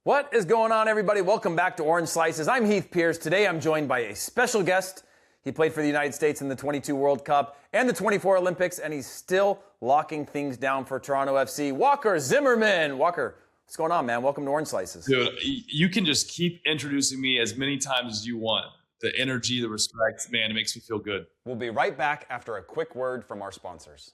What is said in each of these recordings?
What is going on, everybody? Welcome back to Orange Slices. I'm Heath Pearce. Today I'm joined by a special guest. He played for the United States in the 22 World Cup and the 24 Olympics, and he's still locking things down for Toronto FC. Walker Zimmerman. Walker, what's going on, man? Welcome to Orange Slices. Dude, you can just keep introducing me as many times as you want. The energy, the respect, man, it makes me feel good. We'll be right back after a quick word from our sponsors.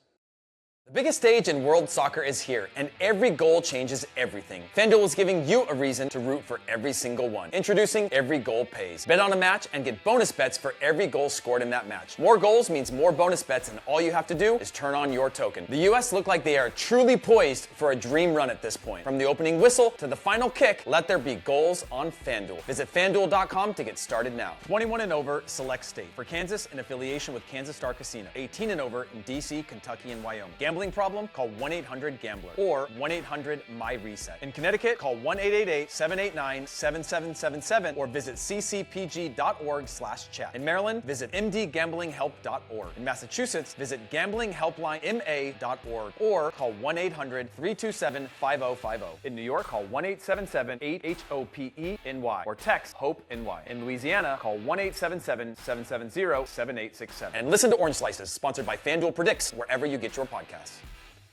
The biggest stage in world soccer is here, and every goal changes everything. FanDuel is giving you a reason to root for every single one. Introducing Every Goal Pays. Bet on a match and get bonus bets for every goal scored in that match. More goals means more bonus bets, and all you have to do is turn on your token. The U.S. look like they are truly poised for a dream run at this point. From the opening whistle to the final kick, let there be goals on FanDuel. Visit FanDuel.com to get started now. 21 and over, select state. For Kansas, in affiliation with Kansas Star Casino. 18 and over in D.C., Kentucky, and Wyoming. Gambling problem? Call 1-800-GAMBLER or 1-800-MY-RESET. In Connecticut, call 1-888-789-7777 or visit ccpg.org/chat. In Maryland, visit mdgamblinghelp.org. In Massachusetts, visit gamblinghelplinema.org or call 1-800-327-5050. In New York, call 1-877-8-HOPE-NY or text HOPE-NY. In Louisiana, call 1-877-770-7867. And listen to Orange Slices, sponsored by FanDuel Predicts, wherever you get your podcasts.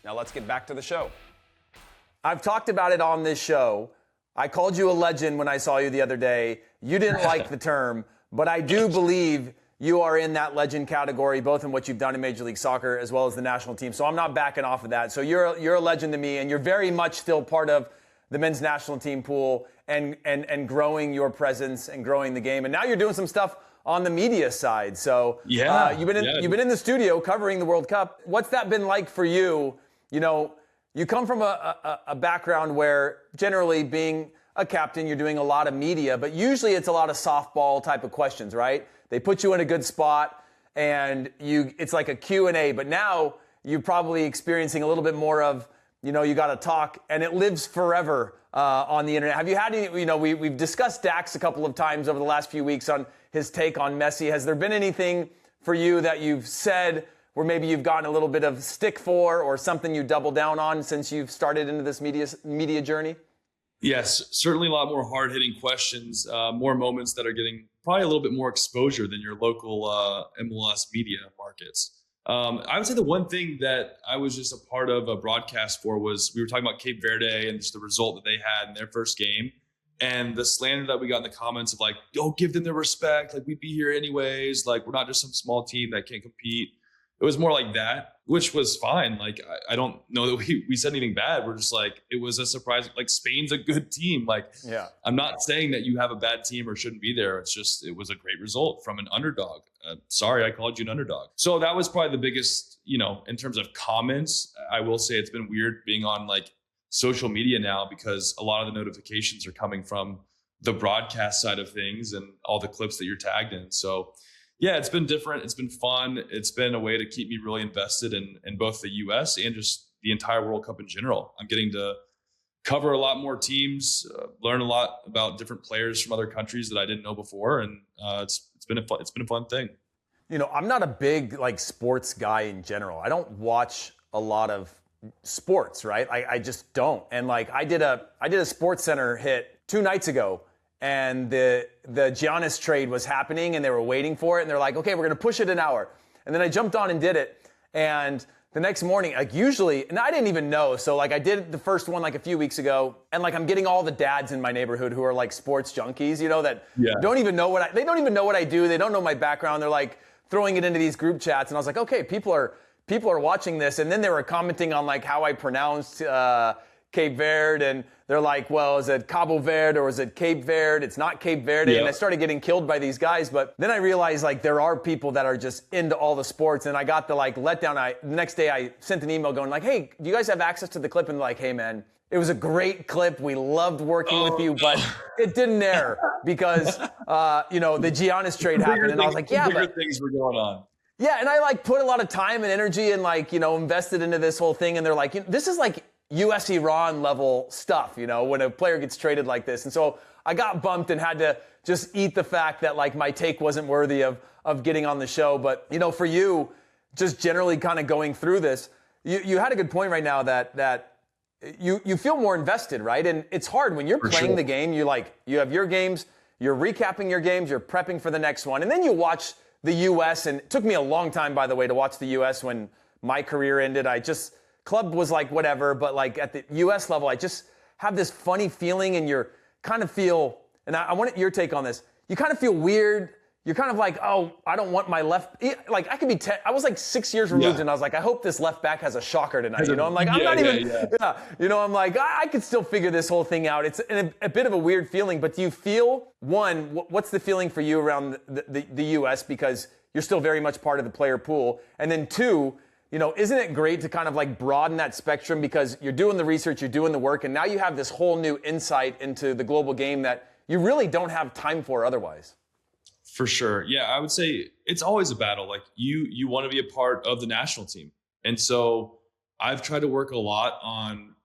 Now let's get back to the show. I've talked about it on this show. I called you a legend when I saw you the other day. You didn't like the term, but I do believe you are in that legend category, both in what you've done in Major League Soccer as well as the national team. So I'm not backing off of that. So you're a legend to me, and you're very much still part of the men's national team pool and growing your presence and growing the game. And now you're doing some stuff on the media side. So you've been in the studio covering the World Cup. What's that been like for you? You know, you come from a background where generally being a captain, you're doing a lot of media, but usually it's a lot of softball type of questions, right? They put you in a good spot and it's like a Q&A, but now you're probably experiencing a little bit more of, you know, you got to talk, and it lives forever on the internet. Have you had any, we've discussed Dax a couple of times over the last few weeks on his take on Messi. Has there been anything for you that you've said where maybe you've gotten a little bit of stick for, or something you double down on since you've started into this media journey? Yes, certainly a lot more hard-hitting questions, more moments that are getting probably a little bit more exposure than your local MLS media markets. I would say the one thing that I was just a part of a broadcast for was we were talking about Cape Verde and just the result that they had in their first game. And the slander that we got in the comments of like, oh, give them their respect. Like, we'd be here anyways. Like, we're not just some small team that can't compete. It was more like that, which was fine. Like, I don't know that we said anything bad. We're just like, it was a surprise. Like, Spain's a good team. Like, yeah. I'm not saying that you have a bad team or shouldn't be there. It's just, it was a great result from an underdog. Sorry, I called you an underdog. So that was probably the biggest, in terms of comments. I will say it's been weird being on like social media now, because a lot of the notifications are coming from the broadcast side of things and all the clips that you're tagged in. So yeah, it's been different. It's been fun. It's been a way to keep me really invested in both the US and just the entire World Cup in general. I'm getting to cover a lot more teams, learn a lot about different players from other countries that I didn't know before. And it's been a fun thing. I'm not a big sports guy in general. I don't watch a lot of sports, right? I just don't. And I did a Sports Center hit 2 nights ago, and the Giannis trade was happening, and they were waiting for it, and they're like, okay, we're going to push it an hour. And then I jumped on and did it. And the next morning, usually, and I didn't even know. So I did the first one a few weeks ago, and I'm getting all the dads in my neighborhood who are sports junkies, that don't even know they don't even know what I do. They don't know my background. They're throwing it into these group chats. And I was like, okay, people are watching this. And then they were commenting on how I pronounced Cape Verde, and they're like, well, is it Cabo Verde or is it Cape Verde? It's not Cape Verde. Yeah. And I started getting killed by these guys. But then I realized there are people that are just into all the sports. And I got the letdown. The next day I sent an email going hey, do you guys have access to the clip? And they're like, hey man, it was a great clip. We loved working with you, but it didn't air because, the Giannis trade happened. And I was like, yeah, but things were going on. Yeah. And I put a lot of time and energy and invested into this whole thing. And they're like, this is US Iran level stuff, when a player gets traded like this. And so I got bumped and had to just eat the fact that my take wasn't worthy of getting on the show. But, for you, just generally kind of going through this, you had a good point right now that you feel more invested, right? And it's hard when you're playing the game. You have your games, you're recapping your games, you're prepping for the next one, and then you watch the U.S. And it took me a long time, by the way, to watch the U.S. when my career ended. Club was like whatever, but like at the U.S. level, I just have this funny feeling, and you're kind of feel. And I want your take on this. You kind of feel weird. You're kind of like, oh, I don't want my left. Like I could be. I was like 6 years removed, and I was like, I hope this left back has a shocker tonight. I'm like, I'm not even. Yeah. I'm like, I could still figure this whole thing out. It's a bit of a weird feeling. But do you feel what's the feeling for you around the U.S. because you're still very much part of the player pool, and then two, isn't it great to kind of like broaden that spectrum because you're doing the research, you're doing the work, and now you have this whole new insight into the global game that you really don't have time for otherwise. For sure. Yeah, I would say it's always a battle. Like you want to be a part of the national team. And so I've tried to work a lot on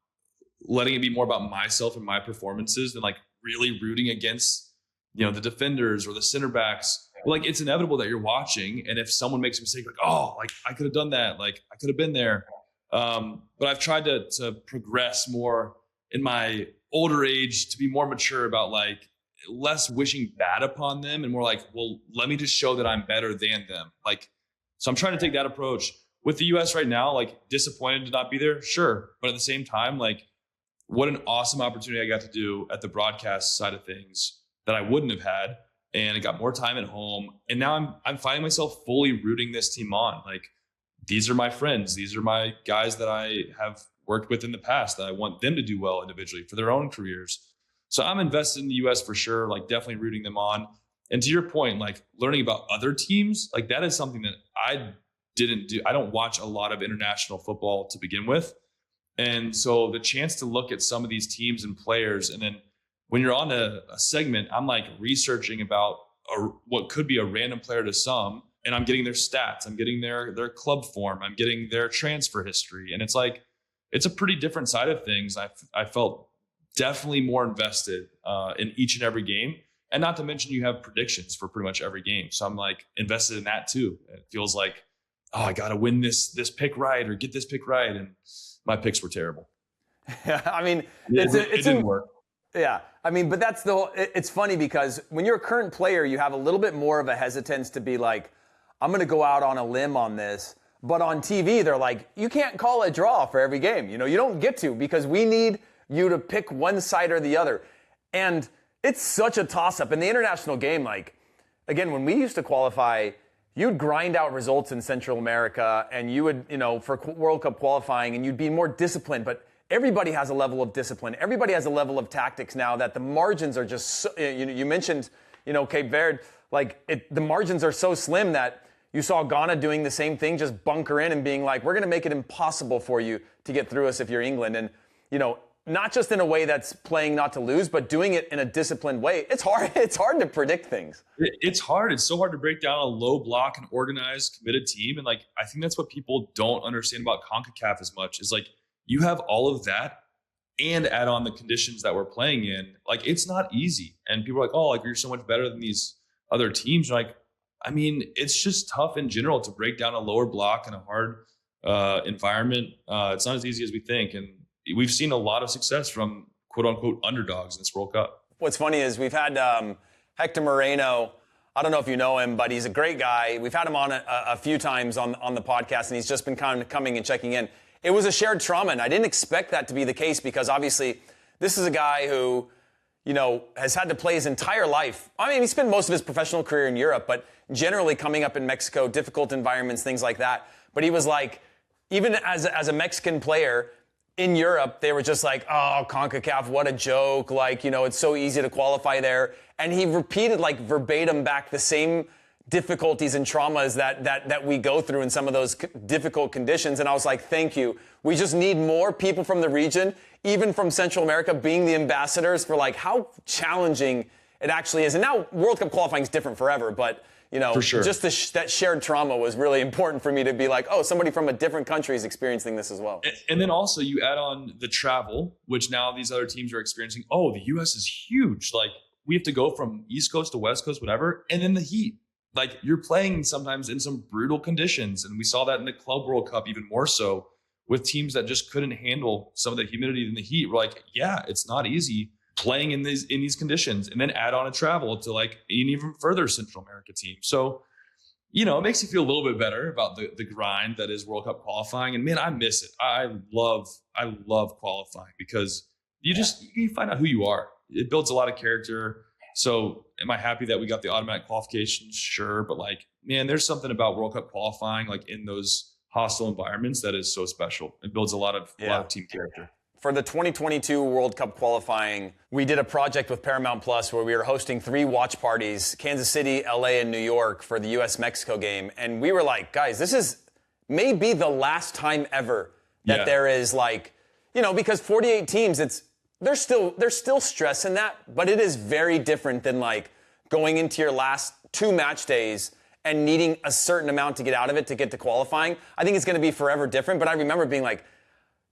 letting it be more about myself and my performances than like really rooting against, the defenders or the center backs. Like it's inevitable that you're watching. And if someone makes a mistake, like, oh, like I could have done that. Like I could have been there. But I've tried to progress more in my older age to be more mature about like, less wishing bad upon them and more like, well, let me just show that I'm better than them. Like, so I'm trying to take that approach with the US right now, like disappointed to not be there. Sure. But at the same time, like what an awesome opportunity I got to do at the broadcast side of things that I wouldn't have had. And I got more time at home. And now I'm finding myself fully rooting this team on. Like, these are my friends. These are my guys that I have worked with in the past that I want them to do well individually for their own careers. So I'm invested in the US for sure, like definitely rooting them on. And to your point, like learning about other teams, like that is something that I didn't do. I don't watch a lot of international football to begin with. And so the chance to look at some of these teams and players, and then when you're on a segment, I'm like researching about what could be a random player to some, and I'm getting their stats, I'm getting their club form, I'm getting their transfer history. And it's like, it's a pretty different side of things. I felt definitely more invested in each and every game. And not to mention you have predictions for pretty much every game. So I'm like invested in that too. It feels like, oh, I got to win this pick right or get this pick right. And my picks were terrible. Yeah, I mean, it didn't work. Yeah, I mean, but that's it's funny because when you're a current player, you have a little bit more of a hesitance to be like, I'm going to go out on a limb on this. But on TV, they're like, you can't call a draw for every game. You don't get to because we need you to pick one side or the other. And it's such a toss-up. In the international game, like, again, when we used to qualify, you'd grind out results in Central America and you would, for World Cup qualifying, and you'd be more disciplined. But everybody has a level of discipline. Everybody has a level of tactics now that the margins are just, so, you mentioned, Cape Verde, like the margins are so slim that you saw Ghana doing the same thing, just bunker in and being like, we're going to make it impossible for you to get through us if you're England. And, not just in a way that's playing not to lose, but doing it in a disciplined way. It's hard. It's hard to predict things. It's hard. It's so hard to break down a low block and organized, committed team. And like, I think that's what people don't understand about CONCACAF as much is like, you have all of that and add on the conditions that we're playing in. Like, it's not easy. And people are like, oh, like you're so much better than these other teams. Like, I mean, it's just tough in general to break down a lower block in a hard environment. It's not as easy as we think. And we've seen a lot of success from quote unquote underdogs in this World Cup. What's funny is we've had Hector Moreno. I don't know if you know him, but he's a great guy. We've had him on a few times on the podcast, and he's just been kind of coming and checking in. It was a shared trauma, and I didn't expect that to be the case because obviously this is a guy who, has had to play his entire life. I mean, he spent most of his professional career in Europe, but generally coming up in Mexico, difficult environments, things like that. But he was like, even as a Mexican player, in Europe, they were just like, oh, CONCACAF, what a joke. Like, it's so easy to qualify there. And he repeated like verbatim back the same difficulties and traumas that we go through in some of those difficult conditions. And I was like, thank you. We just need more people from the region, even from Central America, being the ambassadors for like how challenging it actually is. And now World Cup qualifying is different forever, but for sure. Just that shared trauma was really important for me to be like, oh, somebody from a different country is experiencing this as well. And then also you add on the travel, which now these other teams are experiencing. Oh, the U.S. is huge. Like we have to go from East Coast to West Coast, whatever. And then the heat. Like you're playing sometimes in some brutal conditions. And we saw that in the Club World Cup even more so, with teams that just couldn't handle some of the humidity and the heat. We're like, yeah, it's not easy playing in these conditions, and then add on a travel to like an even further Central America team. So, it makes you feel a little bit better about the grind that is World Cup qualifying. And man, I miss it. I love qualifying because you find out who you are. It builds a lot of character. So am I happy that we got the automatic qualification? Sure. But like, man, there's something about World Cup qualifying, like in those hostile environments, that is so special. It builds a lot of team character. For the 2022 World Cup qualifying, we did a project with Paramount Plus where we were hosting 3 watch parties, Kansas City, LA, and New York, for the US-Mexico game. And we were like, guys, this is maybe the last time ever that there is like, because 48 teams, there's still stress in that, but it is very different than like going into your last 2 match days and needing a certain amount to get out of it to get to qualifying. I think it's going to be forever different, but I remember being like,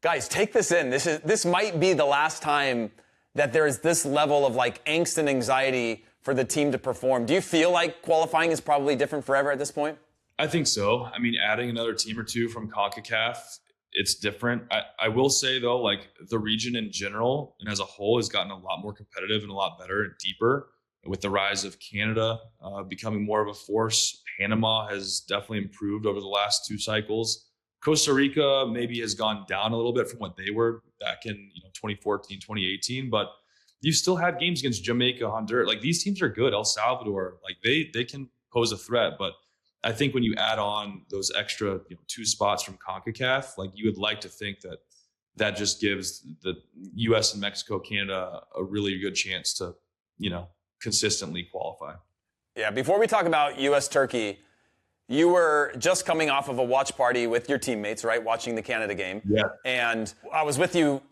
guys, take this in. This might be the last time that there is this level of like angst and anxiety for the team to perform. Do you feel like qualifying is probably different forever at this point? I think so. I mean, adding another team or two from CONCACAF, it's different. I will say though, like the region in general and as a whole has gotten a lot more competitive and a lot better and deeper with the rise of Canada becoming more of a force. Panama has definitely improved over the last 2 cycles. Costa Rica maybe has gone down a little bit from what they were back in 2014, 2018, but you still had games against Jamaica, Honduras. Like these teams are good. El Salvador, like they can pose a threat. But I think when you add on those extra 2 spots from CONCACAF, like you would like to think that just gives the U.S. and Mexico, Canada a really good chance to consistently qualify. Yeah. Before we talk about U.S. Turkey, you were just coming off of a watch party with your teammates, right? Watching the Canada game. Yeah. And I was with you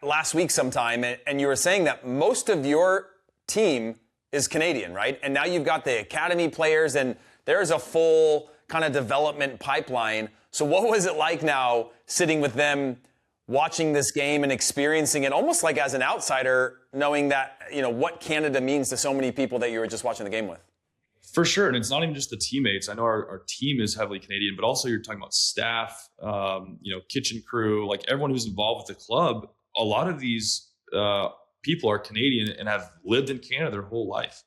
last week sometime, and you were saying that most of your team is Canadian, right? And now you've got the academy players, and there's a full kind of development pipeline. So what was it like now sitting with them, watching this game and experiencing it almost like as an outsider, knowing that, what Canada means to so many people that you were just watching the game with? For sure. And it's not even just the teammates. I know our team is heavily Canadian, but also you're talking about staff, kitchen crew, like everyone who's involved with the club. A lot of these people are Canadian and have lived in Canada their whole life.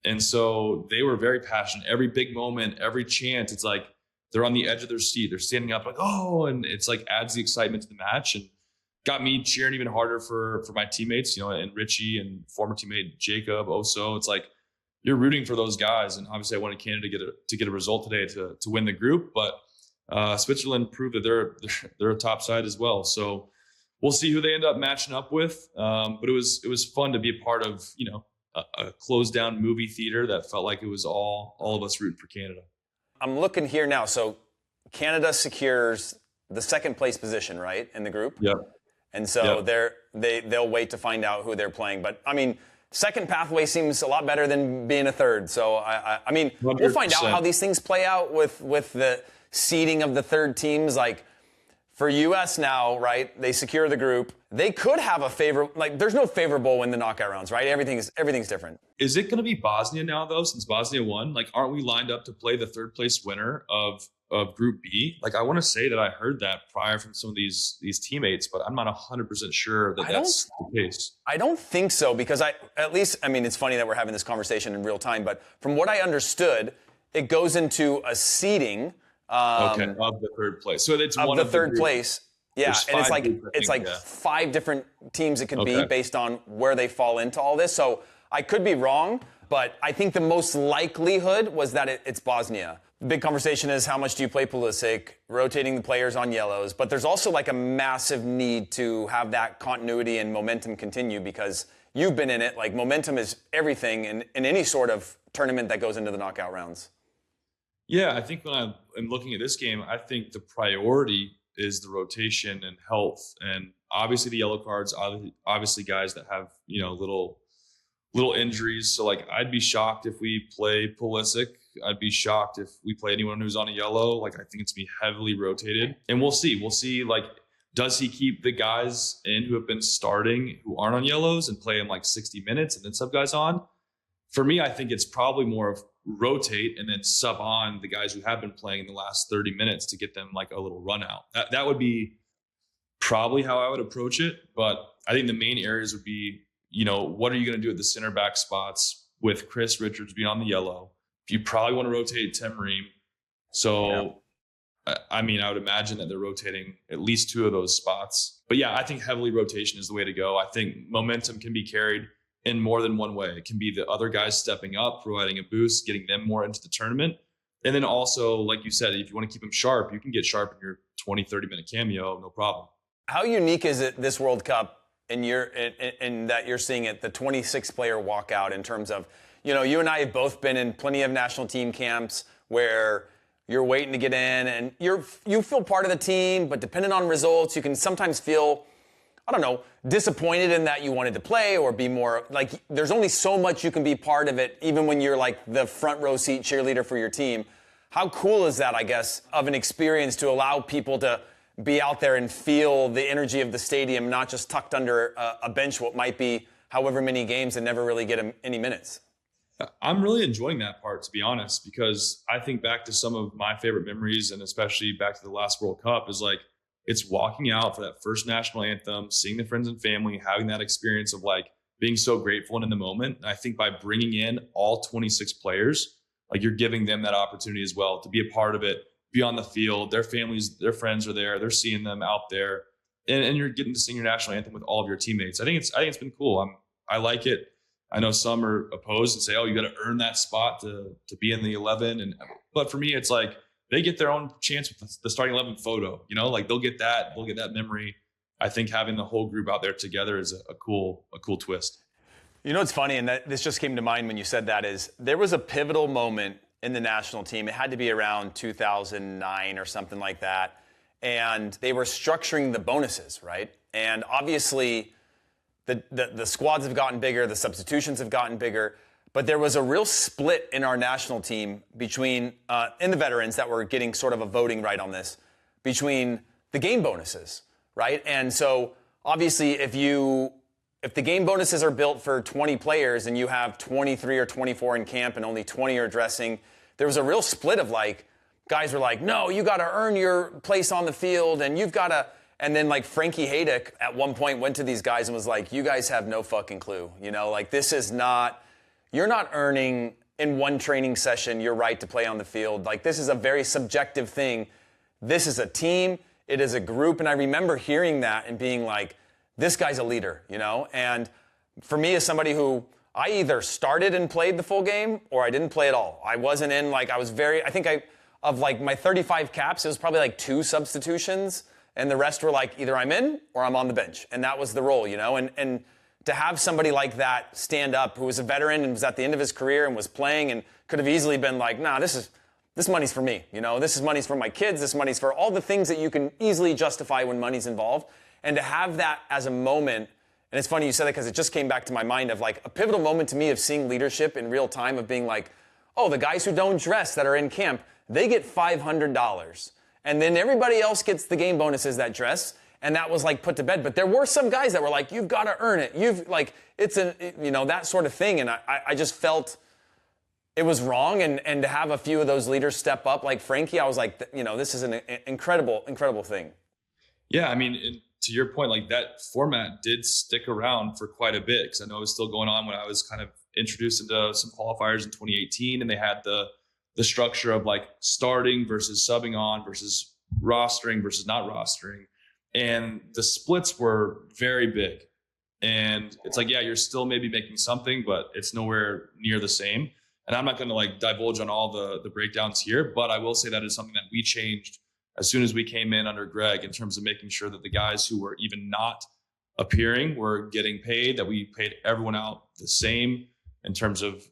And so they were very passionate. Every big moment, every chant, it's like they're on the edge of their seat. They're standing up like, oh, and it's like adds the excitement to the match and got me cheering even harder for my teammates, and Richie and former teammate Jacob Oso. It's like, you're rooting for those guys. And obviously I wanted Canada to get a result today to win the group, but Switzerland proved that they're a top side as well. So we'll see who they end up matching up with. But it was fun to be a part of, a closed down movie theater that felt like it was all of us rooting for Canada. I'm looking here now. So Canada secures the 2nd place position, right, in the group? Yep. And so they'll wait to find out who they're playing. But I mean, 2nd pathway seems a lot better than being a 3rd. So, I mean, 100%. We'll find out how these things play out with the seeding of the 3rd teams. Like, for U.S. now, right, they secure the group. They could have a favor. Like, there's no favorable in the knockout rounds, right? Everything's different. Is it going to be Bosnia now, though, since Bosnia won? Like, aren't we lined up to play the 3rd place winner of Group B? Like, I want to say that I heard that prior from some of these teammates, but I'm not 100% sure that's the case. I don't think so, because it's funny that we're having this conversation in real time, but from what I understood, it goes into a seeding of the 3rd place. So it's one of the 3rd place. Yeah, and it's like 5 5 different teams it could be based on where they fall into all this. So I could be wrong, but I think the most likelihood was that it's Bosnia. The big conversation is how much do you play Pulisic, rotating the players on yellows, but there's also like a massive need to have that continuity and momentum continue, because you've been in it. Like, momentum is everything in any sort of tournament that goes into the knockout rounds. Yeah, I think when I'm looking at this game, I think the priority is the rotation and health, and obviously the yellow cards, obviously guys that have, little injuries. So like, I'd be shocked if we play Pulisic. I'd be shocked if we play anyone who's on a yellow. Like, I think it's going to be heavily rotated, and we'll see, like, does he keep the guys in who have been starting who aren't on yellows and play them like 60 minutes and then sub guys on? For me, I think it's probably more of rotate and then sub on the guys who have been playing in the last 30 minutes to get them like a little run out. That would be probably how I would approach it. But I think the main areas would be, what are you going to do at the center back spots with Chris Richards being on the yellow? You probably want to rotate Tim Ream. So, yeah. I would imagine that they're rotating at least 2 of those spots. But yeah, I think heavily rotation is the way to go. I think momentum can be carried in more than one way. It can be the other guys stepping up, providing a boost, getting them more into the tournament. And then also, like you said, if you want to keep them sharp, you can get sharp in your 20, 30-minute cameo, no problem. How unique is it this World Cup in that you're seeing it, the 26-player walkout in terms of, you and I have both been in plenty of national team camps where you're waiting to get in and you feel part of the team, but depending on results, you can sometimes feel, disappointed in that you wanted to play or be more like, there's only so much you can be part of it, even when you're like the front row seat cheerleader for your team. How cool is that, I guess, of an experience to allow people to be out there and feel the energy of the stadium, not just tucked under a bench, what might be however many games and never really get any minutes? I'm really enjoying that part, to be honest, because I think back to some of my favorite memories, and especially back to the last World Cup, is like, it's walking out for that first national anthem, seeing the friends and family, having that experience of like being so grateful and in the moment. And I think by bringing in all 26 players, like you're giving them that opportunity as well to be a part of it, be on the field. Their families, their friends are there. They're seeing them out there, and you're getting to sing your national anthem with all of your teammates. I think it's been cool. I like it. I know some are opposed and say, "Oh, you got to earn that spot to be in the 11." But for me, it's like they get their own chance with the starting 11 photo. Like they'll get that memory. I think having the whole group out there together is a cool twist. It's funny, and this just came to mind when you said that, is there was a pivotal moment in the national team. It had to be around 2009 or something like that. And they were structuring the bonuses, right? And obviously the squads have gotten bigger, the substitutions have gotten bigger, but there was a real split in our national team between, in the veterans that were getting sort of a voting right on this, between the game bonuses, right? And so obviously if the game bonuses are built for 20 players and you have 23 or 24 in camp and only 20 are dressing, there was a real split of like, guys were like, no, you got to earn your place on the field and you've got to. And then like Frankie Haydick at one point went to these guys and was like, you guys have no fucking clue. Like this is not, you're not earning in one training session your right to play on the field. Like this is a very subjective thing. This is a team. It is a group. And I remember hearing that and being like, this guy's a leader, And for me as somebody who, I either started and played the full game or I didn't play at all. I wasn't in, of like my 35 caps, it was probably like 2 substitutions and the rest were like either I'm in or I'm on the bench. And that was the role, and to have somebody like that stand up who was a veteran and was at the end of his career and was playing and could have easily been like, nah, this money's for me, this is money's for my kids, this money's for all the things that you can easily justify when money's involved. And to have that as a moment, and it's funny you said that because it just came back to my mind of like a pivotal moment to me of seeing leadership in real time of being like, oh, the guys who don't dress that are in camp, they get $500. And then everybody else gets the game bonuses that dress. And that was like put to bed. But there were some guys that were like, you've got to earn it. That sort of thing. And I just felt it was wrong. And to have a few of those leaders step up like Frankie, I was like, this is an incredible thing. Yeah, to your point, like that format did stick around for quite a bit because I know it was still going on when I was kind of introduced into some qualifiers in 2018, and they had the structure of like starting versus subbing on versus rostering versus not rostering, and the splits were very big. And it's like, yeah, you're still maybe making something, but it's nowhere near the same. And I'm not going to like divulge on all the breakdowns here, but I will say that is something that we changed as soon as we came in under Greg in terms of making sure that the guys who were even not appearing were getting paid, that we paid everyone out the same in terms of,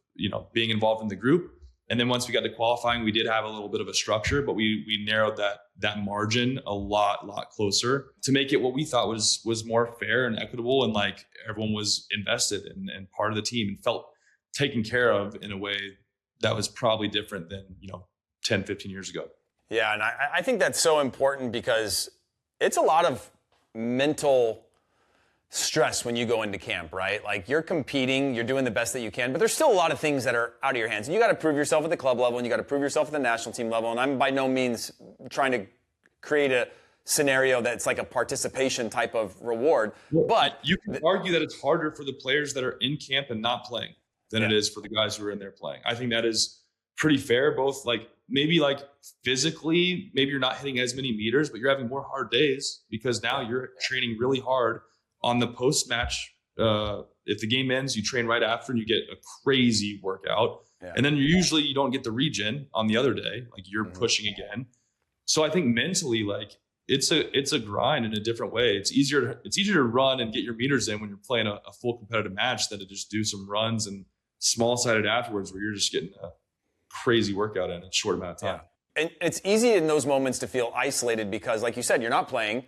being involved in the group. And then once we got to qualifying, we did have a little bit of a structure, but we narrowed that margin a lot closer to make it what we thought was more fair and equitable. And like everyone was invested and part of the team and felt taken care of in a way that was probably different than, 10, 15 years ago. Yeah, and I think that's so important because it's a lot of mental stress when you go into camp, right? Like you're competing, you're doing the best that you can, but there's still a lot of things that are out of your hands. And you got to prove yourself at the club level, and you got to prove yourself at the national team level. And I'm by no means trying to create a scenario that's like a participation type of reward. Well, but you can argue that it's harder for the players that are in camp and not playing than it is for the guys who are in there playing. I think that is pretty fair. Both like maybe like physically, maybe you're not hitting as many meters, but you're having more hard days because now you're training really hard on the post-match. If the game ends, you train right after and you get a crazy workout. Yeah. And then you don't get the regen on the other day. Like you're pushing again. So I think mentally, like it's a grind in a different way. It's easier to run and get your meters in when you're playing a full competitive match than to just do some runs and small-sided afterwards where you're just getting a crazy workout in a short amount of time. Yeah. And it's easy in those moments to feel isolated because, like you said, you're not playing.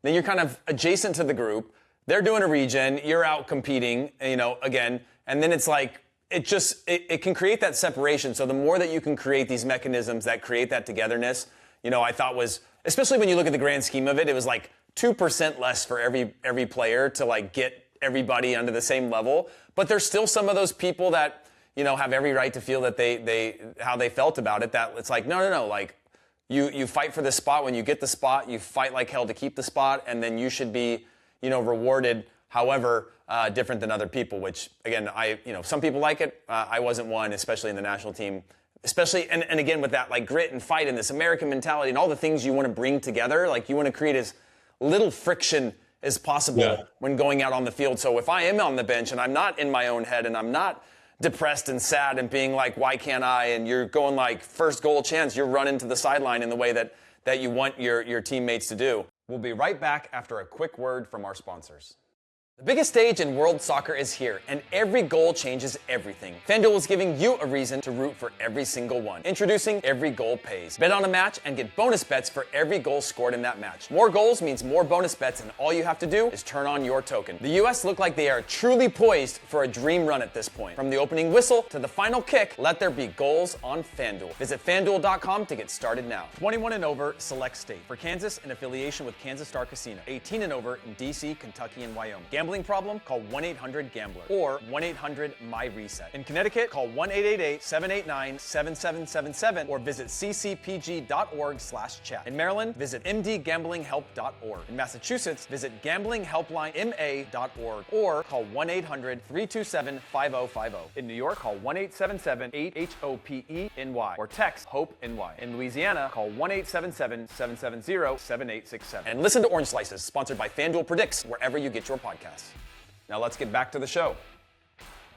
Then you're kind of adjacent to the group. They're doing a regen. You're out competing, again. And then it's like, it can create that separation. So the more that you can create these mechanisms that create that togetherness, I thought was, especially when you look at the grand scheme of it, it was like 2% less for every player to like get everybody under the same level. But there's still some of those people that, have every right to feel that they how they felt about it, that it's like, no, like you fight for the spot. When you get the spot, you fight like hell to keep the spot, and then you should be, rewarded however different than other people, which again, some people like it. I wasn't one, especially in the national team, especially, and again, with that like grit and fight and this American mentality and all the things you want to bring together, like you want to create as little friction as possible when going out on the field. So if I am on the bench and I'm not in my own head and I'm not depressed and sad and being like, why can't I? And you're going like first goal chance, you're running to the sideline in the way that you want your teammates to do. We'll be right back after a quick word from our sponsors. The biggest stage in world soccer is here, and every goal changes everything. FanDuel is giving you a reason to root for every single one. Introducing Every Goal Pays. Bet on a match and get bonus bets for every goal scored in that match. More goals means more bonus bets, and all you have to do is turn on your token. The U.S. look like they are truly poised for a dream run at this point. From the opening whistle to the final kick, let there be goals on FanDuel. Visit FanDuel.com to get started now. 21 and over, select state. For Kansas, in affiliation with Kansas Star Casino. 18 and over in D.C., Kentucky, and Wyoming. Gambling problem? Call 1-800-GAMBLER or 1-800-MY-RESET. In Connecticut, call 1-888-789-7777 or visit ccpg.org/chat. In Maryland, visit mdgamblinghelp.org. In Massachusetts, visit gamblinghelplinema.org or call 1-800-327-5050. In New York, call 1-877-8-HOPE-NY or text HOPE-NY. In Louisiana, call 1-877-770-7867. And listen to Orange Slices, sponsored by FanDuel Predicts, wherever you get your podcasts. Now let's get back to the show.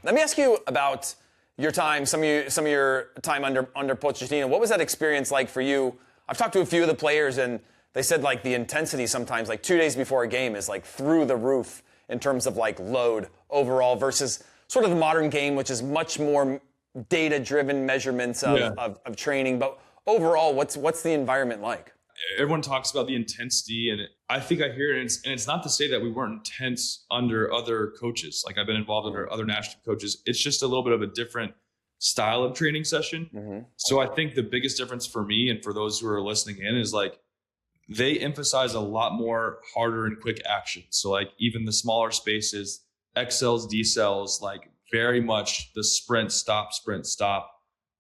Let me ask you about your time, some of your time under Pochettino. What was that experience like for you? I've talked to a few of the players, and they said like the intensity sometimes, like 2 days before a game, is like through the roof in terms of like load overall versus sort of the modern game, which is much more data-driven measurements of training. But overall, what's the environment like? Everyone talks about the intensity, and I think I hear it, and it's not to say that we weren't intense under other coaches. Like I've been involved under other national team coaches. It's just a little bit of a different style of training session. Mm-hmm. So I think the biggest difference for me and for those who are listening in is like they emphasize a lot more harder and quick action. So like even the smaller spaces, XLs, decels, like very much the sprint, stop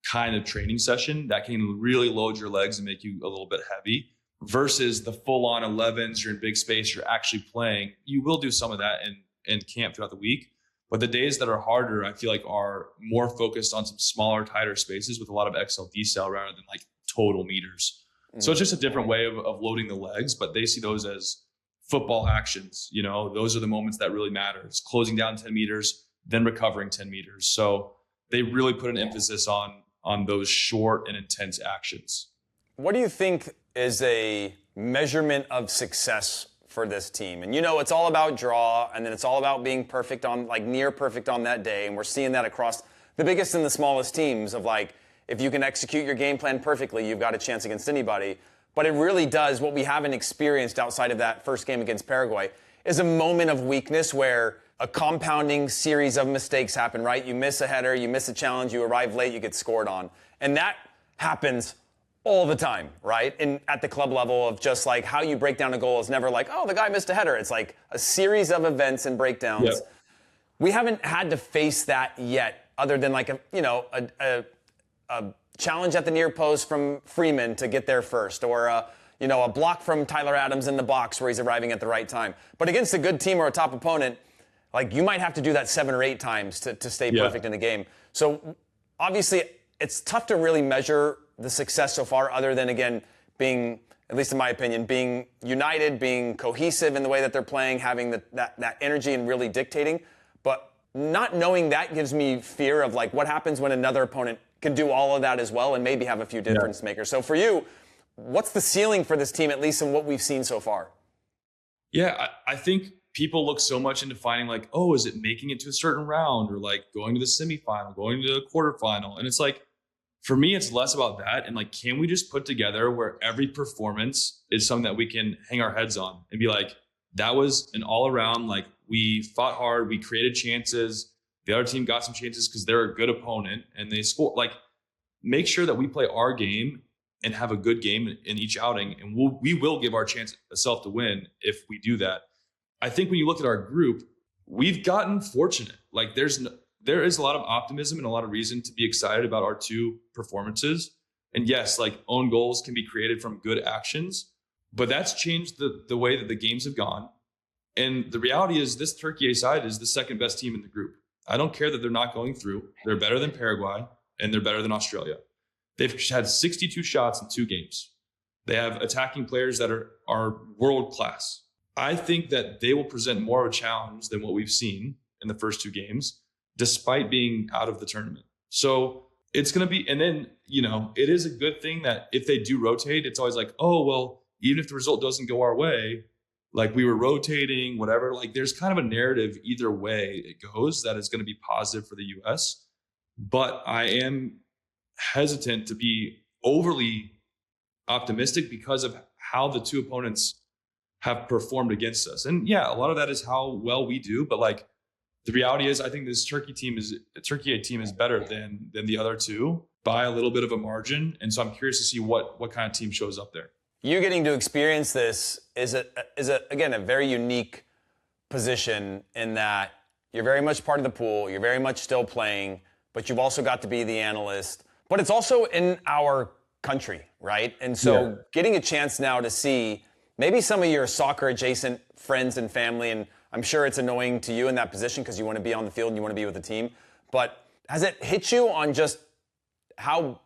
kind of training session that can really load your legs and make you a little bit heavy versus the full-on 11s. You're in big space, you're actually playing. You will do some of that in camp throughout the week, but the days that are harder, I feel like are more focused on some smaller, tighter spaces with a lot of XL decel rather than like total meters. Mm-hmm. So it's just a different way of loading the legs, but they see those as football actions. Those are the moments that really matter. It's closing down 10 meters, then recovering 10 meters. So they really put an emphasis on those short and intense actions. What do you think is a measurement of success for this team? And it's all about draw, and then it's all about being perfect on, like near perfect on that day. And we're seeing that across the biggest and the smallest teams of like, if you can execute your game plan perfectly, you've got a chance against anybody. But it really does, what we haven't experienced outside of that first game against Paraguay is a moment of weakness where a compounding series of mistakes happen, right? You miss a header, you miss a challenge, you arrive late, you get scored on. And that happens all the time, right? And at the club level of just like how you break down a goal is never like, oh, the guy missed a header. It's like a series of events and breakdowns. Yep. We haven't had to face that yet, other than like a challenge at the near post from Freeman to get there first, or a block from Tyler Adams in the box where he's arriving at the right time. But against a good team or a top opponent, like you might have to do that 7 or 8 times to stay perfect in the game. So obviously it's tough to really measure the success so far, other than, again, being, at least in my opinion, being united, being cohesive in the way that they're playing, having that energy and really dictating. But not knowing that gives me fear of like what happens when another opponent can do all of that as well and maybe have a few difference makers. So for you, what's the ceiling for this team, at least in what we've seen so far? Yeah, I think people look so much into finding like, oh, is it making it to a certain round, or like going to the semifinal, going to the quarterfinal? And it's like, for me, it's less about that. And like, can we just put together where every performance is something that we can hang our heads on and be like, that was an all around, like we fought hard, we created chances. The other team got some chances because they're a good opponent and they score. Like, make sure that we play our game and have a good game in each outing. And we will give our chance ourselves to win if we do that. I think when you look at our group, we've gotten fortunate. Like there is a lot of optimism and a lot of reason to be excited about our 2 performances. And yes, like own goals can be created from good actions, but that's changed the way that the games have gone. And the reality is this Turkey side is the second best team in the group. I don't care that they're not going through. They're better than Paraguay and they're better than Australia. They've had 62 shots in 2 games. They have attacking players that are world class. I think that they will present more of a challenge than what we've seen in the first 2 games, despite being out of the tournament. So it's going to be, and then, it is a good thing that if they do rotate, it's always like, oh, well, even if the result doesn't go our way, like we were rotating, whatever, like there's kind of a narrative either way it goes that is going to be positive for the US. But I am hesitant to be overly optimistic because of how the 2 opponents have performed against us. And yeah, a lot of that is how well we do, but like the reality is I think this Turkey A team is better than the other 2 by a little bit of a margin. And so I'm curious to see what kind of team shows up there. You getting to experience this is again a very unique position in that you're very much part of the pool, you're very much still playing, but you've also got to be the analyst. But it's also in our country, right? And so getting a chance now to see maybe some of your soccer adjacent friends and family, and I'm sure it's annoying to you in that position because you want to be on the field and you want to be with the team, but has it hit you on just how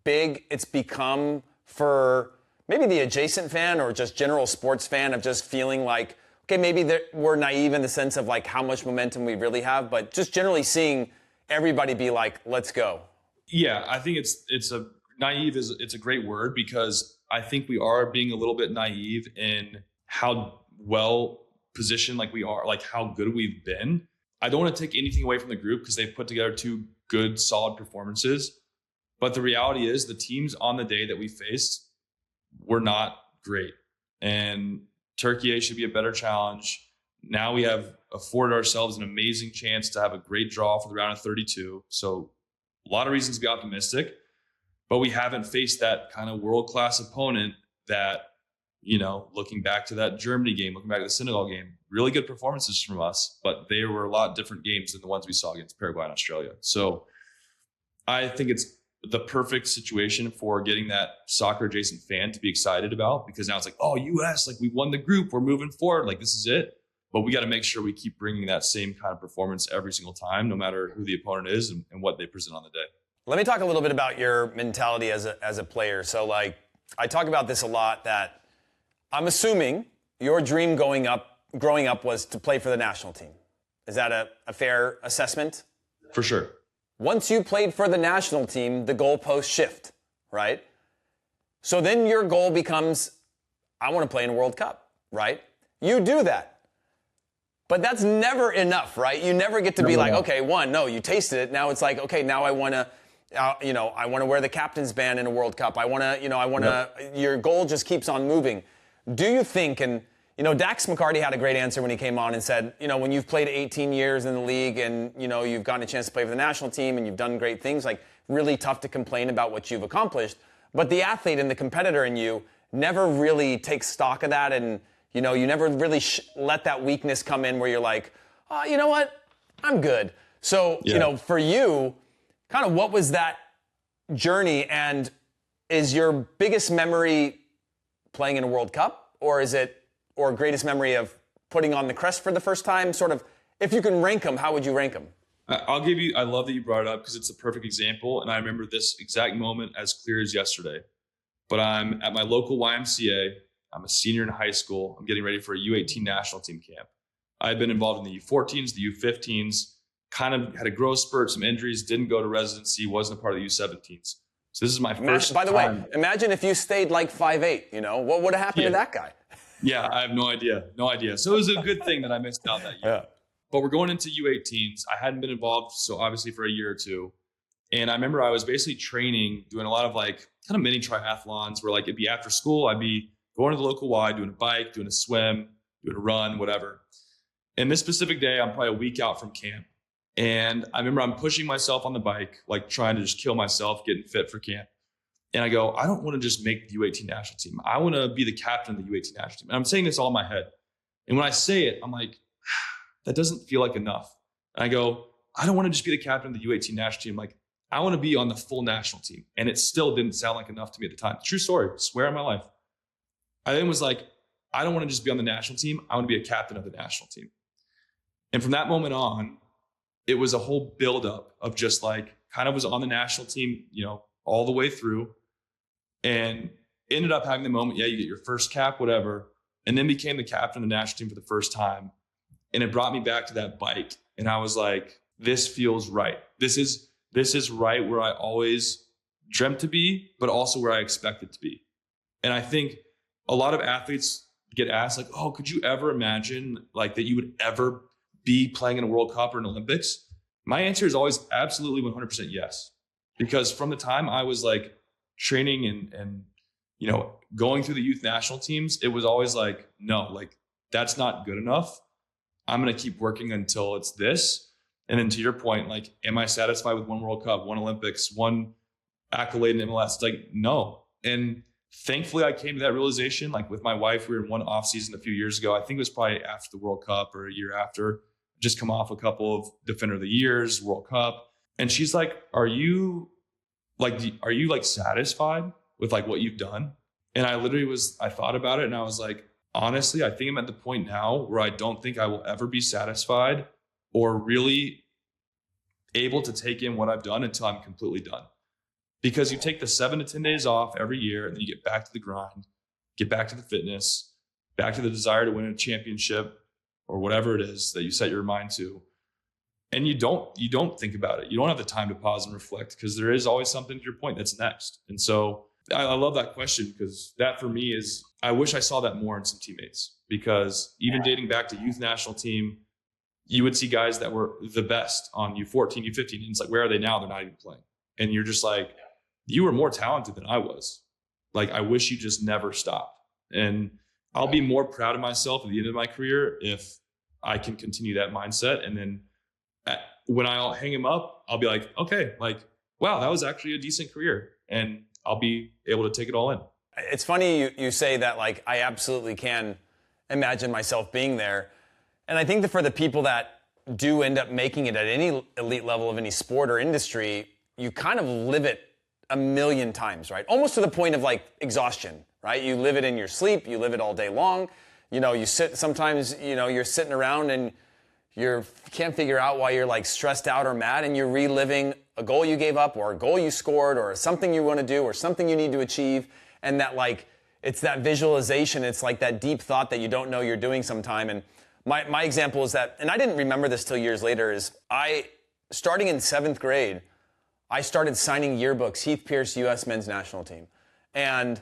big it's become for maybe the adjacent fan or just general sports fan of just feeling like, okay, maybe we're naive in the sense of like how much momentum we really have, but just generally seeing everybody be like, let's go. Yeah, I think it's a great word because I think we are being a little bit naive in how well positioned like we are, like how good we've been. I don't want to take anything away from the group because they've put together 2 good, solid performances. But the reality is the teams on the day that we faced were not great. And Turkey should be a better challenge. Now we have afforded ourselves an amazing chance to have a great draw for the round of 32. So a lot of reasons to be optimistic. But we haven't faced that kind of world-class opponent that, looking back to that Germany game, looking back to the Senegal game, really good performances from us, but they were a lot different games than the ones we saw against Paraguay and Australia. So I think it's the perfect situation for getting that soccer-adjacent fan to be excited about because now it's like, oh, US, like we won the group, we're moving forward, like this is it. But we got to make sure we keep bringing that same kind of performance every single time, no matter who the opponent is and what they present on the day. Let me talk a little bit about your mentality as a player. So, like, I talk about this a lot that I'm assuming your dream growing up was to play for the national team. Is that a fair assessment? For sure. Once you played for the national team, the goalposts shift, right? So then your goal becomes, I want to play in a World Cup, right? You do that. But that's never enough, right? You never get to be like, okay, you tasted it. Now it's like, okay, now I want to, I want to wear the captain's band in a World Cup. Your goal just keeps on moving. Do you think, and, Dax McCarty had a great answer when he came on and said, when you've played 18 years in the league and, you've gotten a chance to play for the national team and you've done great things, like really tough to complain about what you've accomplished. But the athlete and the competitor in you never really takes stock of that, and you never really let that weakness come in where you're like, oh, you know what? I'm good. So, for you, kind of what was that journey, and is your biggest memory playing in a World Cup, or greatest memory of putting on the crest for the first time? Sort of, if you can rank them, how would you rank them? I love that you brought it up because it's a perfect example. And I remember this exact moment as clear as yesterday. But I'm at my local YMCA. I'm a senior in high school. I'm getting ready for a U18 national team camp. I've been involved in the U14s, the U15s, kind of had a growth spurt, some injuries, didn't go to residency, wasn't a part of the U17s. So this is my first By the way, imagine if you stayed like 5'8", what would have happened to that guy? Yeah, I have no idea. So it was a good thing that I missed out that year. Yeah. But we're going into U18s. I hadn't been involved, so obviously for a year or two. And I remember I was basically training, doing a lot of kind of mini triathlons where it'd be after school, I'd be going to the local Y, doing a bike, doing a swim, doing a run, whatever. And this specific day, I'm probably a week out from camp. And I remember I'm pushing myself on the bike, trying to just kill myself, getting fit for camp. And I go, I don't want to just make the U18 national team. I want to be the captain of the U18 national team. And I'm saying this all in my head. And when I say it, I'm like, that doesn't feel like enough. And I go, I don't want to just be the captain of the U18 national team. I want to be on the full national team. And it still didn't sound like enough to me at the time. True story, swear on my life. I then was like, I don't want to just be on the national team. I want to be a captain of the national team. And from that moment on, it was a whole buildup of just kind of was on the national team, all the way through, and ended up having the moment, you get your first cap, whatever, and then became the captain of the national team for the first time. And it brought me back to that bike. And I was like, this feels right. This is right where I always dreamt to be, but also where I expected to be. And I think a lot of athletes get asked oh, could you ever imagine that you would ever be playing in a World Cup or an Olympics? My answer is always absolutely 100% yes. Because from the time I was training and going through the youth national teams, it was always no, that's not good enough. I'm going to keep working until it's this. And then to your point, am I satisfied with one World Cup, one Olympics, one accolade in MLS? It's no. And thankfully I came to that realization, with my wife, we were in one off season a few years ago. I think it was probably after the World Cup or a year after, just come off a couple of Defender of the Years, World Cup. And she's like, are you satisfied with what you've done? And I thought about it and I was like, honestly, I think I'm at the point now where I don't think I will ever be satisfied or really able to take in what I've done until I'm completely done. Because you take the 7 to 10 days off every year and then you get back to the grind, get back to the fitness, back to the desire to win a championship or whatever it is that you set your mind to. And you don't think about it. You don't have the time to pause and reflect because there is always something, to your point, that's next. And so I love that question because that for me is, I wish I saw that more in some teammates, because even dating back to youth national team, you would see guys that were the best on U14, U15. And it's where are they now? They're not even playing. And you're just you were more talented than I was. I wish you just never stopped. And I'll be more proud of myself at the end of my career if I can continue that mindset. And then when I'll hang him up, I'll be okay, wow, that was actually a decent career. And I'll be able to take it all in. It's funny you say that, I absolutely can imagine myself being there. And I think that for the people that do end up making it at any elite level of any sport or industry, you kind of live it a million times, right? Almost to the point of exhaustion, right? You live it in your sleep, you live it all day long. You sit, sometimes, you're sitting around and you can't figure out why you're stressed out or mad, and you're reliving a goal you gave up or a goal you scored or something you want to do or something you need to achieve. And that it's that visualization. It's that deep thought that you don't know you're doing sometime. And my example is that, and I didn't remember this till years later, is starting in 7th grade, I started signing yearbooks, Heath Pearce, U.S. men's national team. And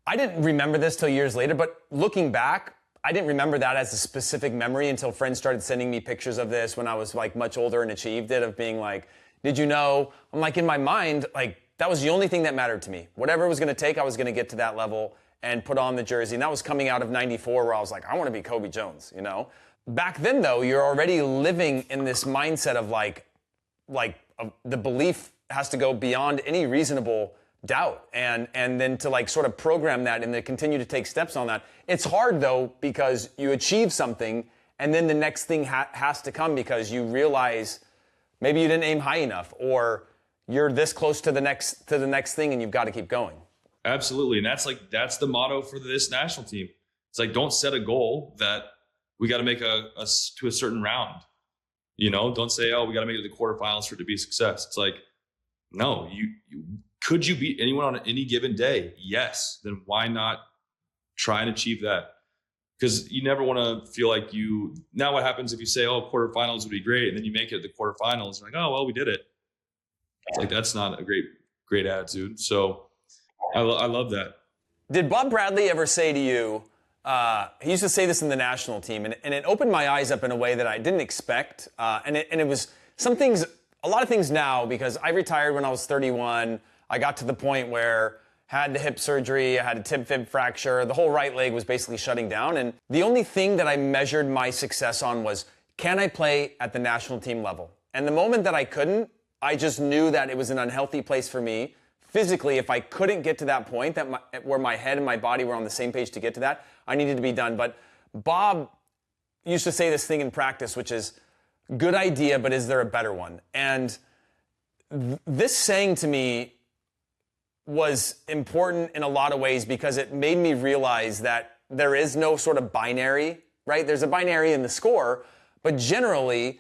I didn't remember this till years later, but looking back, I didn't remember that as a specific memory until friends started sending me pictures of this when I was much older and achieved it, of being did you know? I'm in my mind, that was the only thing that mattered to me. Whatever it was going to take, I was going to get to that level and put on the jersey. And that was coming out of 94 where I was I want to be Kobe Jones, Back then, though, you're already living in this mindset of the belief has to go beyond any reasonable doubt and then to like sort of program that and then continue to take steps on that. It's hard though, because you achieve something and then the next thing has to come because you realize maybe you didn't aim high enough or you're this close to the next thing and you've got to keep going. Absolutely. And that's the motto for this national team. It's like, don't set a goal that we got to make to a certain round. Don't say, oh, we got to make it to the quarterfinals for it to be a success. It's like, no, could you beat anyone on any given day? Yes. Then why not try and achieve that? Because you never want to feel like now what happens if you say, oh, quarterfinals would be great. And then you make it to the quarterfinals. You're like, oh, well, we did it. It's like, that's not a great attitude. So I love that. Did Bob Bradley ever say to you, he used to say this in the national team, and it opened my eyes up in a way that I didn't expect. And it was a lot of things now, because I retired when I was 31. I got to the point where I had the hip surgery, I had a tib fib fracture, the whole right leg was basically shutting down. And the only thing that I measured my success on was, can I play at the national team level? And the moment that I couldn't, I just knew that it was an unhealthy place for me. Physically, if I couldn't get to that point where my head and my body were on the same page to get to that, I needed to be done. But Bob used to say this thing in practice, which is, good idea, but is there a better one? And this saying to me was important in a lot of ways because it made me realize that there is no sort of binary, right? There's a binary in the score, but generally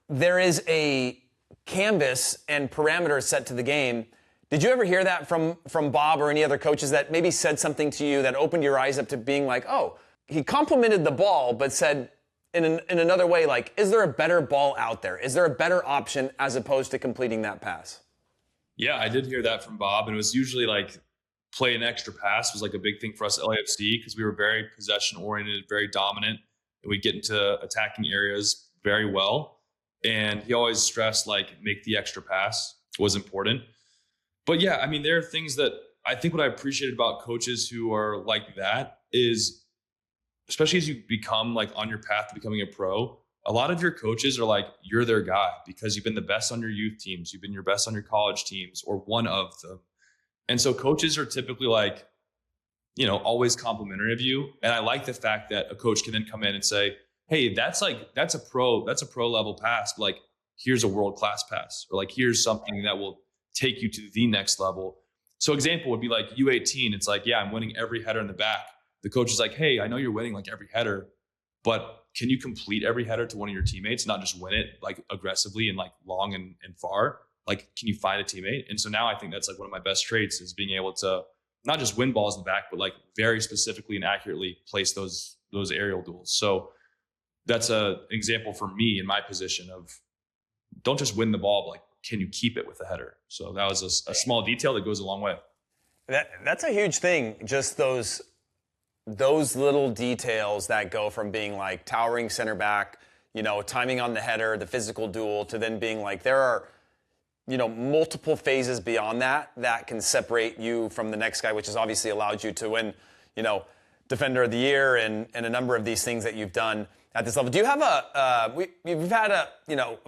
there is a canvas and parameters set to the game. Did you ever hear that from Bob or any other coaches that maybe said something to you that opened your eyes up to being like, oh, he complimented the ball, but said in another way, like, is there a better ball out there? Is there a better option as opposed to completing that pass? Yeah, I did hear that from Bob. And it was usually like play an extra pass was like a big thing for us at LAFC because we were very possession oriented, very dominant, and we'd get into attacking areas very well. And he always stressed like make the extra pass was important. But yeah, I mean, there are things that I think what I appreciated about coaches who are like that is, especially as you become like on your path to becoming a pro, a lot of your coaches are like, you're their guy because you've been the best on your youth teams. You've been your best on your college teams or one of them. And so coaches are typically like, always complimentary of you. And I like the fact that a coach can then come in and say, hey, that's a pro level pass. But like, here's a world-class pass, or like, here's something that will take you to the next level. So example would be like U18. It's like, yeah, I'm winning every header in the back. The coach is like, hey, I know you're winning like every header, but can you complete every header to one of your teammates, not just win it like aggressively and like long and far? Like, can you find a teammate? And so now I think that's like one of my best traits is being able to not just win balls in the back, but like very specifically and accurately place those aerial duels. So that's an example for me in my position of don't just win the ball, but like, can you keep it with a header? So that was a small detail that goes a long way. That's a huge thing. Just those little details that go from being like towering center back, timing on the header, the physical duel, to then being like there are, multiple phases beyond that can separate you from the next guy, which has obviously allowed you to win, Defender of the Year and a number of these things that you've done at this level. Do you have we've had a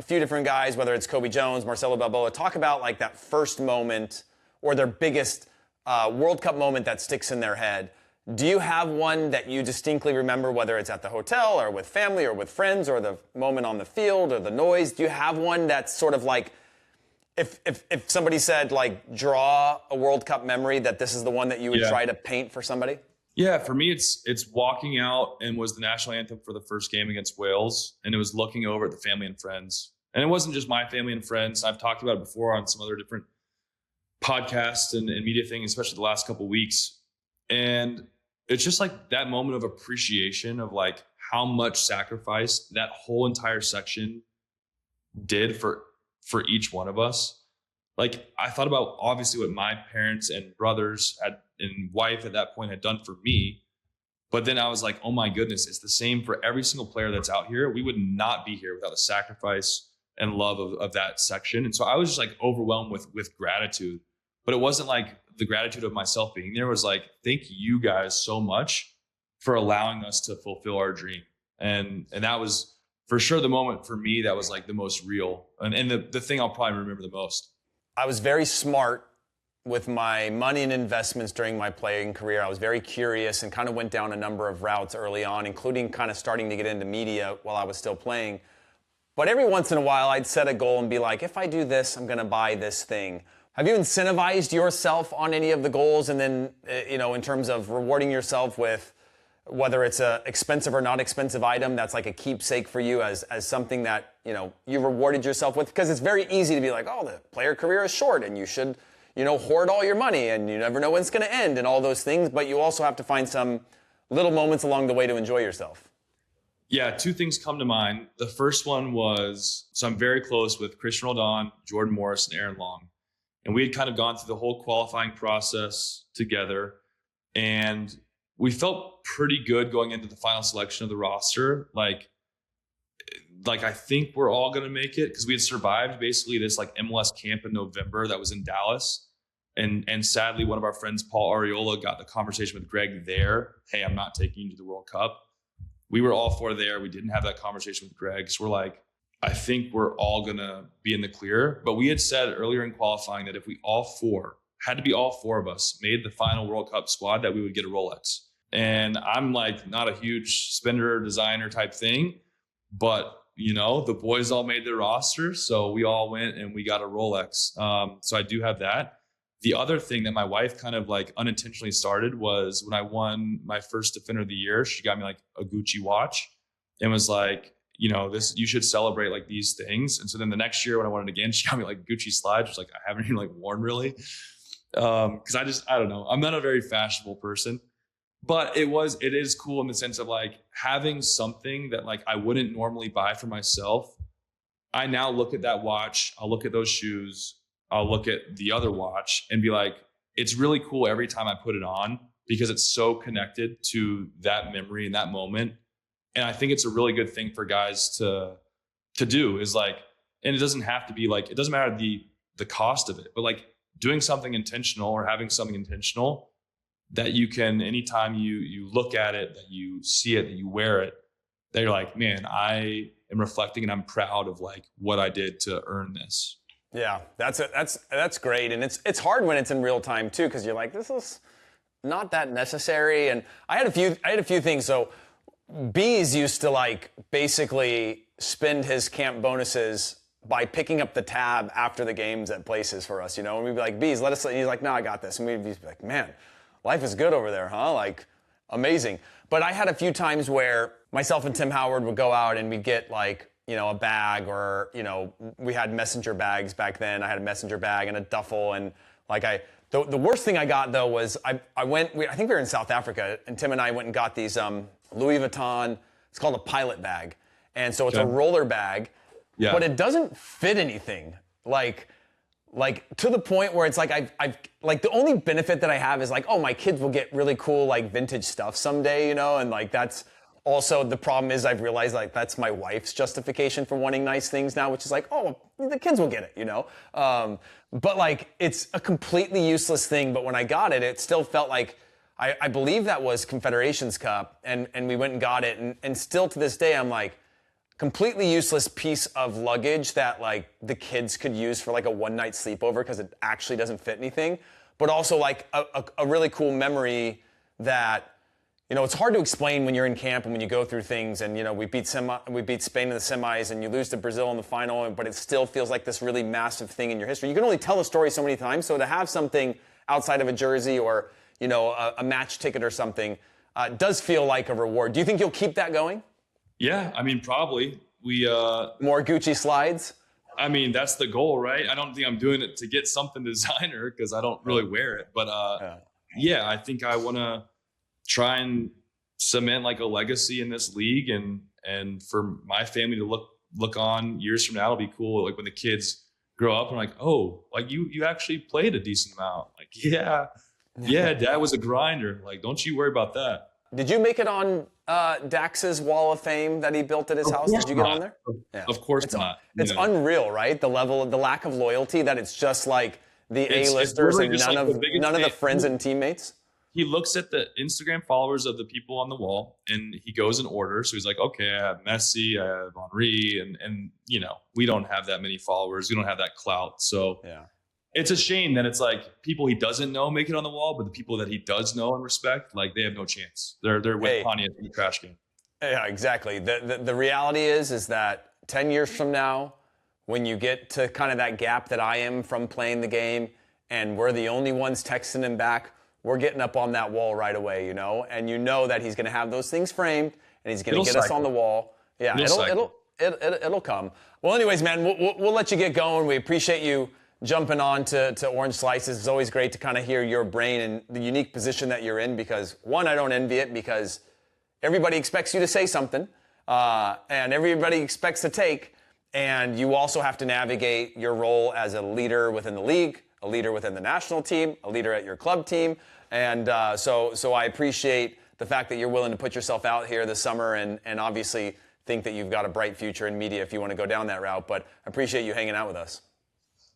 few different guys, whether it's Kobe Jones, Marcelo Balboa, talk about like that first moment or their biggest World Cup moment that sticks in their head. Do you have one that you distinctly remember, whether it's at the hotel or with family or with friends or the moment on the field or the noise? Do you have one that's sort of like, if somebody said like draw a World Cup memory, that this is the one that you would try to paint for somebody? Yeah, for me, it's walking out and was the national anthem for the first game against Wales. And it was looking over at the family and friends. And it wasn't just my family and friends. I've talked about it before on some other different podcasts and media things, especially the last couple of weeks. And it's just like that moment of appreciation of like how much sacrifice that whole entire section did for each one of us. Like I thought about obviously what my parents and brothers and wife at that point had done for me. But then I was like, oh my goodness, it's the same for every single player that's out here. We would not be here without the sacrifice and love of that section. And so I was just like overwhelmed with gratitude. But it wasn't like the gratitude of myself being there. It was like, thank you guys so much for allowing us to fulfill our dream. And that was for sure the moment for me that was like the most real and the thing I'll probably remember the most. I was very smart with my money and investments during my playing career, I was very curious and kind of went down a number of routes early on, including kind of starting to get into media while I was still playing. But every once in a while, I'd set a goal and be like, if I do this, I'm going to buy this thing. Have you incentivized yourself on any of the goals? And then, in terms of rewarding yourself with whether it's a expensive or not expensive item, that's like a keepsake for you as something that, you rewarded yourself with? Because it's very easy to be like, oh, the player career is short and you should, hoard all your money and you never know when it's going to end and all those things. But you also have to find some little moments along the way to enjoy yourself. Yeah, two things come to mind. The first one was, so I'm very close with Christian Roldan, Jordan Morris, and Aaron Long. And we had kind of gone through the whole qualifying process together. And we felt pretty good going into the final selection of the roster. Like I think we're all going to make it, because we had survived basically this like MLS camp in November that was in Dallas. And sadly, one of our friends, Paul Ariola, got the conversation with Greg there. Hey, I'm not taking you to the World Cup. We were all four there. We didn't have that conversation with Greg. So we're like, I think we're all going to be in the clear. But we had said earlier in qualifying that if we all four of us made the final World Cup squad, that we would get a Rolex. And I'm like not a huge spender designer type thing, but the boys all made their roster. So we all went and we got a Rolex. So I do have that. The other thing that my wife kind of like unintentionally started was when I won my first Defender of the Year, she got me like a Gucci watch and was like, this, you should celebrate like these things. And so then the next year when I won it again, she got me like Gucci slides, which like I haven't even like worn really. Cause I don't know. I'm not a very fashionable person, but it is cool in the sense of like having something that like I wouldn't normally buy for myself. I now look at that watch. I'll look at those shoes. I'll look at the other watch and be like, it's really cool every time I put it on because it's so connected to that memory and that moment. And I think it's a really good thing for guys to do is like, and it doesn't have to be like, it doesn't matter the cost of it, but like doing something intentional or having something intentional that you can, anytime you look at it, that you see it, that you wear it, that you're like, man, I am reflecting and I'm proud of like what I did to earn this. Yeah, that's great. And it's hard when it's in real time too, because you're like, this is not that necessary. And I had a few things. So Bees used to like basically spend his camp bonuses by picking up the tab after the games at places for us, and we'd be like, Bees, let us, and he's like, no, I got this. And we'd be like, man, life is good over there, huh? Like, amazing. But I had a few times where myself and Tim Howard would go out and we'd get like, a bag or, we had messenger bags back then. I had a messenger bag and a duffel. And like the worst thing I got though was I think we were in South Africa and Tim and I went and got these Louis Vuitton, it's called a pilot bag. And so it's a roller bag, but it doesn't fit anything. Like to the point where it's like I've like the only benefit that I have is like, oh, my kids will get really cool like vintage stuff someday, and like that's also the problem is I've realized like that's my wife's justification for wanting nice things now, which is like, oh, the kids will get it, but like it's a completely useless thing. But when I got it, it still felt like I believe that was Confederations Cup and we went and got it. And still to this day, I'm like, completely useless piece of luggage that like the kids could use for like a one night sleepover because it actually doesn't fit anything, but also like a really cool memory that, it's hard to explain when you're in camp and when you go through things and, we beat Spain in the semis and you lose to Brazil in the final, but it still feels like this really massive thing in your history. You can only tell a story so many times. So to have something outside of a jersey or, a match ticket or something does feel like a reward. Do you think you'll keep that going? Yeah, I mean, probably. More Gucci slides? I mean, that's the goal, right? I don't think I'm doing it to get something designer because I don't really wear it. But yeah, I think I want to try and cement like a legacy in this league and for my family to look on years from now. It'll be cool. Like when the kids grow up and like, oh, like you actually played a decent amount. Like, yeah, dad was a grinder. Like, don't you worry about that. Did you make it on Dax's wall of fame that he built at his house? Did you get on there? Yeah. Of course not. It's unreal, right? The lack of loyalty that it's just like the A-listers and none of the friends and teammates. He looks at the Instagram followers of the people on the wall and he goes in order. So he's like, okay, I have Messi, I have Henri, and we don't have that many followers. We don't have that clout. So it's a shame that it's like people he doesn't know make it on the wall, but the people that he does know and respect, like they have no chance. They're with Pontiac in the trash can. Yeah, exactly. The reality is that 10 years from now, when you get to kind of that gap that I am from playing the game, and we're the only ones texting him back, we're getting up on that wall right away, you know? And you know that he's going to have those things framed, and he's going to get us on the wall. Yeah, it'll come. Well, anyways, man, we'll let you get going. We appreciate you jumping on to Orange Slices. It's always great to kind of hear your brain and the unique position that you're in because, one, I don't envy it because everybody expects you to say something, and everybody expects to take, and you also have to navigate your role as a leader within the league, a leader within the national team, a leader at your club team, and so I appreciate the fact that you're willing to put yourself out here this summer and obviously think that you've got a bright future in media if you want to go down that route, but I appreciate you hanging out with us.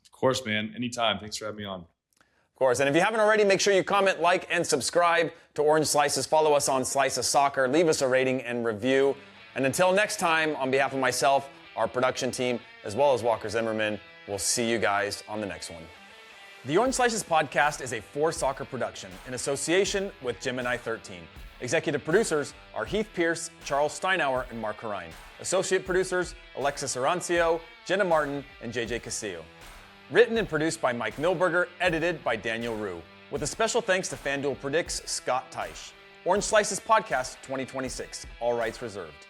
Of course, man. Anytime. Thanks for having me on. Of course. And if you haven't already, make sure you comment, like, and subscribe to Orange Slices. Follow us on Slice of Soccer. Leave us a rating and review. And until next time, on behalf of myself, our production team, as well as Walker Zimmerman, we'll see you guys on the next one. The Orange Slices podcast is a 4Soccer production in association with Gemini 13. Executive producers are Heath Pearce, Charles Steinauer, and Mark Harine. Associate producers, Alexis Arancio, Jenna Martin, and JJ Casillo. Written and produced by Mike Milberger, edited by Daniel Rue. With a special thanks to FanDuel Predicts, Scott Teich. Orange Slices Podcast 2026, all rights reserved.